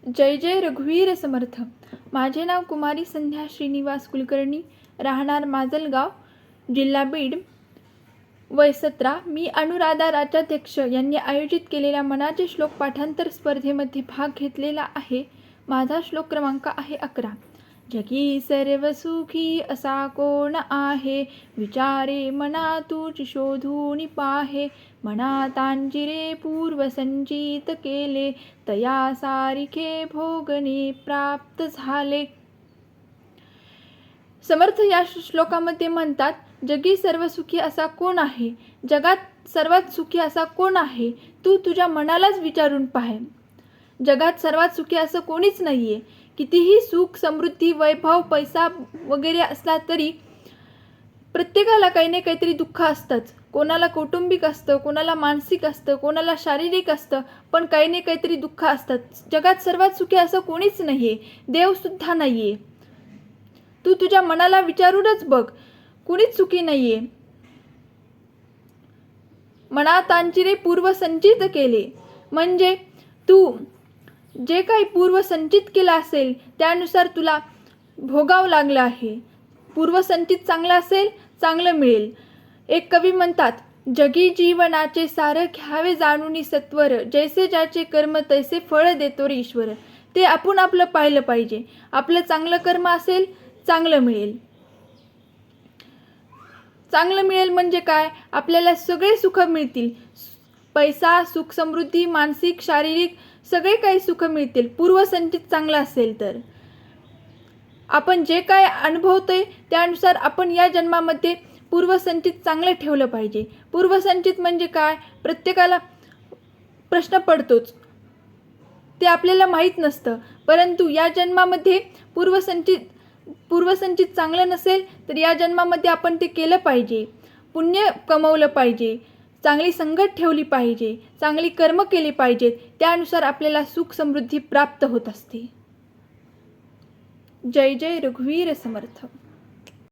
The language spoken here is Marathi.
जय जय रघुवीर समर्थ। माझे नाव कुमारी संध्या श्रीनिवास कुलकर्णी, राहणार माजलगाव, जिल्हा बीड, वय 17। मी अनुराधा राज्याध्यक्ष यांनी आयोजित केलेल्या मनाचे श्लोक पाठांतर स्पर्धेमध्ये भाग घेतलेला आहे। माझा श्लोक क्रमांक आहे 11। जगी सर्व सुखी असा कोण आहे, विचारे मना तुझ शोधून पाहे। मना तांजिरे पूर्व संचित केले, तया सारिखे भोगणे प्राप्त झाले। समर्थ या श्लोकामध्ये म्हणतात, जगी सर्व सुखी असा कोण आहे, जगात सर्वात सुखी असा कोण आहे, तू तुझ्या मनालाच विचारून पाहे। जगात सर्वात सुखी असं कोणीच नाहीये। कितीही सुख, समृद्धी, वैभव, पैसा वगैरे असला तरी प्रत्येकाला काही ना काहीतरी दुःख असतंच। कोणाला कौटुंबिक असतं, कोणाला मानसिक असतं, कोणाला शारीरिक असतं, पण काही ना काहीतरी दुःख असतात। जगात सर्वात सुखी असं कोणीच नाहीये, देवसुद्धा नाहीये। तू तुझ्या मनाला विचारूनच बघ, कुणीच सुखी नाहीये। मना तांजिरे पूर्व संचित केले, म्हणजे तू जे काही पूर्व संचित केलं असेल त्यानुसार तुला भोगावं लागलं आहे। पूर्व संचित चांगलं असेल, चांगलं मिळेल। एक कवी म्हणतात, जगी जीवनाचे सार घ्यावे जाणून सत्वर, जैसे ज्याचे कर्म तैसे फळ देतो रे ईश्वर। ते आपण आपलं पाहिलं पाहिजे। आपलं चांगलं कर्म असेल, चांगलं मिळेल। चांगलं मिळेल म्हणजे काय, आपल्याला सगळे सुख मिळतील। पैसा, सुख, समृद्धी, मानसिक, शारीरिक सगळे काही सुख मिळतील पूर्वसंचित चांगलं असेल तर। आपण जे काय अनुभवतोय त्यानुसार आपण या जन्मामध्ये पूर्वसंचित चांगलं ठेवलं पाहिजे। पूर्वसंचित म्हणजे काय, प्रत्येकाला प्रश्न पडतोच, ते आपल्याला माहीत नसतं। परंतु या जन्मामध्ये पूर्वसंचित चांगलं नसेल तर या जन्मामध्ये आपण ते केलं पाहिजे। पुण्य कमवलं पाहिजे, चांगली संगत ठेवली पाहिजे, चांगली कर्म केली पाहिजेत। त्यानुसार आपल्याला सुख समृद्धी प्राप्त होत असते। जय जय रघुवीर समर्थ।